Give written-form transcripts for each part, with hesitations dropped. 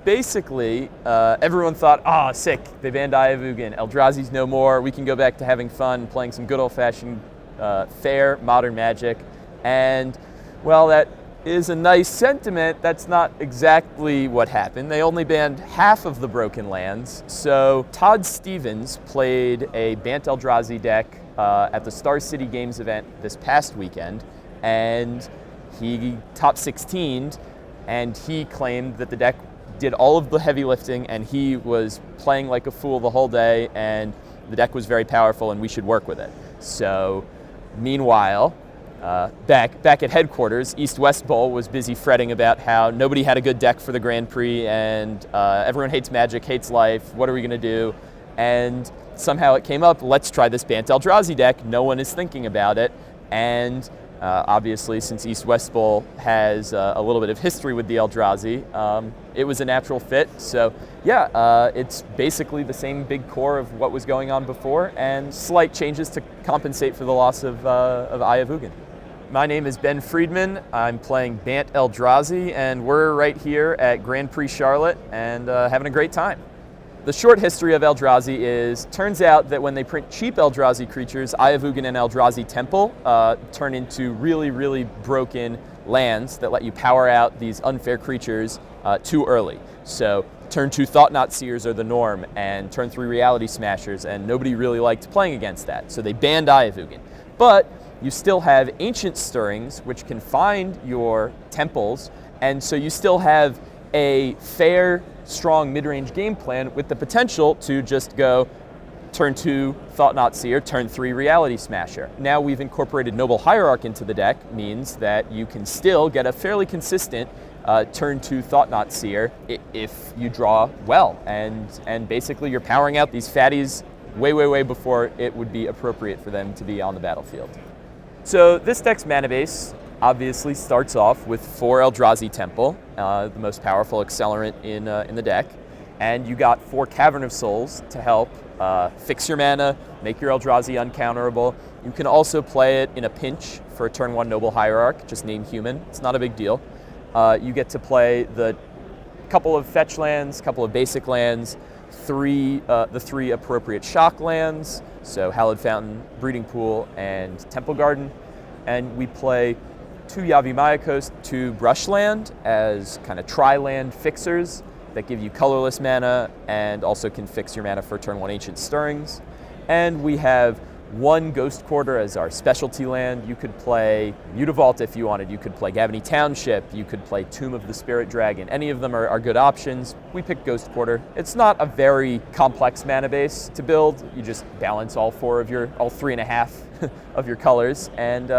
Basically, everyone thought, oh, sick, they banned Eye of Ugin, Eldrazi's no more, we can go back to having fun, playing some good old-fashioned, fair, modern Magic. And, well, that is a nice sentiment. That's not exactly what happened. They only banned half of the broken lands. So Todd Stevens played a Bant Eldrazi deck at the Star City Games event this past weekend, and he top 16'd, and he claimed that the deck did all of the heavy lifting, and he was playing like a fool the whole day, and the deck was very powerful, and we should work with it. So, meanwhile, back at headquarters, East-West Bowl was busy fretting about how nobody had a good deck for the Grand Prix, and everyone hates Magic, hates life, what are we going to do? And somehow it came up, let's try this Bant Eldrazi deck. No one is thinking about it, and obviously, since East-West Bowl has a little bit of history with the Eldrazi, it was a natural fit. So yeah, it's basically the same big core of what was going on before, and slight changes to compensate for the loss of Eye of Ugin. My name is Ben Friedman. I'm playing Bant Eldrazi, and we're right here at Grand Prix Charlotte and having a great time. The short history of Eldrazi is, turns out that when they print cheap Eldrazi creatures, Eye of Ugin and Eldrazi Temple turn into really, really broken lands that let you power out these unfair creatures too early. So turn 2 Thought-Knot Seers are the norm, and turn 3 Reality Smashers, and nobody really liked playing against that. So they banned Eye of Ugin. But you still have Ancient Stirrings, which can find your temples, and so you still have a fair, strong mid-range game plan with the potential to just go turn 2 Thought-Knot Seer, turn 3 Reality Smasher. Now we've incorporated Noble Hierarch into the deck, means that you can still get a fairly consistent turn 2 Thought-Knot Seer if you draw well, and basically you're powering out these fatties way before it would be appropriate for them to be on the battlefield. So this deck's mana base obviously starts off with 4 Eldrazi Temple, the most powerful accelerant in the deck, and you got 4 Cavern of Souls to help fix your mana, make your Eldrazi uncounterable. You can also play it in a pinch for a turn 1 Noble Hierarch, just name human, it's not a big deal. You get to play the couple of fetch lands, couple of basic lands, the 3 appropriate shock lands, so Hallowed Fountain, Breeding Pool, and Temple Garden, and we play 2 Yavimaya 2 Brushland as kind of tri-land fixers that give you colorless mana and also can fix your mana for turn 1 Ancient Stirrings. And we have 1 Ghost Quarter as our specialty land. You could play Mutavault if you wanted. You could play Gavany Township. You could play Tomb of the Spirit Dragon. Any of them are good options. We picked Ghost Quarter. It's not a very complex mana base to build. You just balance all 3.5 of your colors and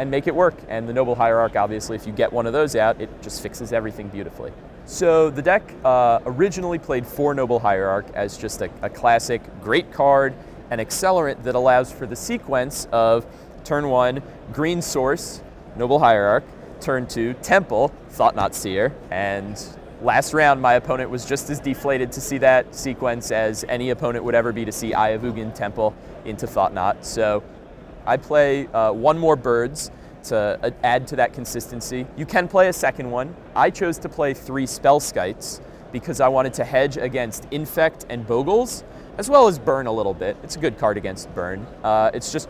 make it work. And the Noble Hierarch, obviously, if you get one of those out, it just fixes everything beautifully. So the deck originally played 4 Noble Hierarch as just a classic great card, an accelerant that allows for the sequence of turn 1, Green Source, Noble Hierarch, turn 2, Temple, Thought-Knot Seer, and last round my opponent was just as deflated to see that sequence as any opponent would ever be to see Eye of Ugin Temple into Thought-Knot. So I play 1 more Birds to add to that consistency. You can play a second one. I chose to play 3 Spellskites because I wanted to hedge against Infect and Bogles, as well as Burn a little bit. It's a good card against Burn. It's just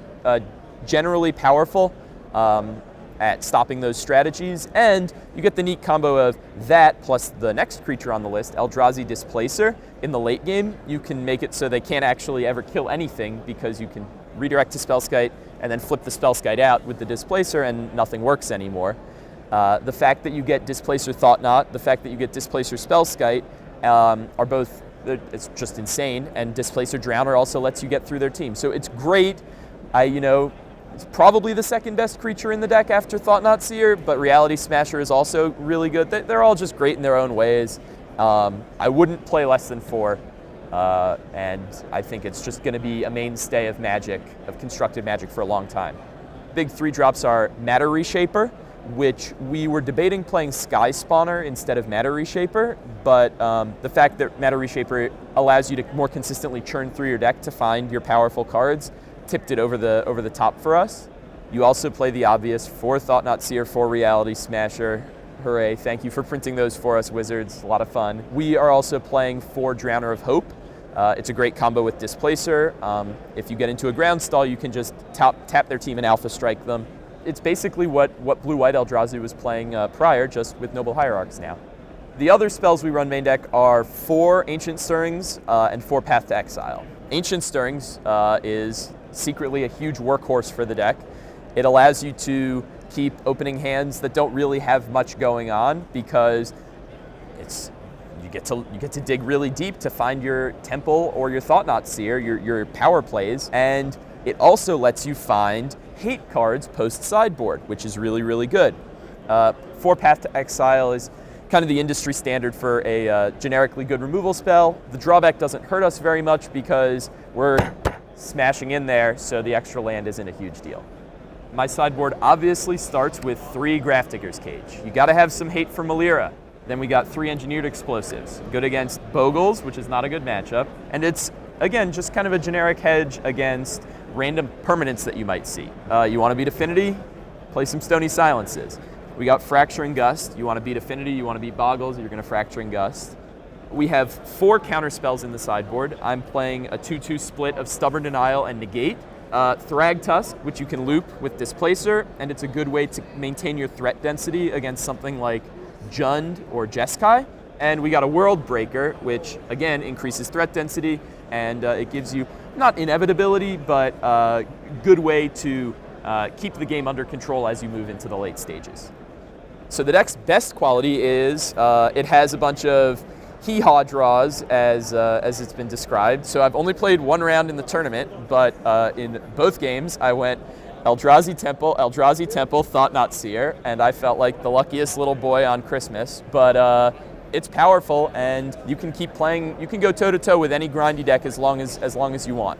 generally powerful at stopping those strategies, and you get the neat combo of that plus the next creature on the list, Eldrazi Displacer. In the late game, you can make it so they can't actually ever kill anything because you can redirect to Spellskite and then flip the Spellskite out with the Displacer and nothing works anymore. The fact that you get Displacer Thought-Knot, the fact that you get Displacer Spellskite are both, it's just insane, and Displacer Drowner also lets you get through their team. So it's great. It's probably the second best creature in the deck after Thought-Knot Seer, but Reality Smasher is also really good. They're all just great in their own ways. I wouldn't play less than 4, and I think it's just going to be a mainstay of Magic, of constructed Magic for a long time. Big 3 drops are Matter Reshaper, which we were debating playing Sky Spawner instead of Matter Reshaper, but the fact that Matter Reshaper allows you to more consistently churn through your deck to find your powerful cards tipped it over the top for us. You also play the obvious 4 Thought Not Seer, 4 Reality Smasher. Hooray, thank you for printing those for us, Wizards, a lot of fun. We are also playing 4 Drowner of Hope. It's a great combo with Displacer. If you get into a ground stall, you can just tap their team and Alpha Strike them. It's basically what Blue-White Eldrazi was playing prior, just with Noble Hierarchs now. The other spells we run main deck are 4 Ancient Stirrings and 4 Path to Exile. Ancient Stirrings is secretly a huge workhorse for the deck. It allows you to keep opening hands that don't really have much going on, because you get to dig really deep to find your Temple or your Thought Not Seer, your power plays, and it also lets you find hate cards post sideboard, which is really, really good. 4 Path to Exile is kind of the industry standard for a generically good removal spell. The drawback doesn't hurt us very much because we're smashing in there, so the extra land isn't a huge deal. My sideboard obviously starts with 3 Grafdigger's Cage. You gotta have some hate for Malira. Then we got 3 Engineered Explosives. Good against Bogles, which is not a good matchup. And it's, again, just kind of a generic hedge against random permanents that you might see. You wanna beat Affinity? Play some Stony Silences. We got Fracturing Gust. You wanna beat Affinity, you wanna beat Boggles, you're gonna Fracturing Gust. We have 4 counter spells in the sideboard. I'm playing a 2-2 split of Stubborn Denial and Negate. Thragtusk, which you can loop with Displacer, and it's a good way to maintain your threat density against something like Jund or Jeskai. And we got a World Breaker, which again increases threat density, and it gives you not inevitability, but a good way to keep the game under control as you move into the late stages. So the deck's best quality is it has a bunch of hee-haw draws, as it's been described. So I've only played 1 round in the tournament, but in both games I went Eldrazi Temple, Thought Not Seer, and I felt like the luckiest little boy on Christmas. But it's powerful, and you can keep playing. You can go toe-to-toe with any grindy deck as long as you want.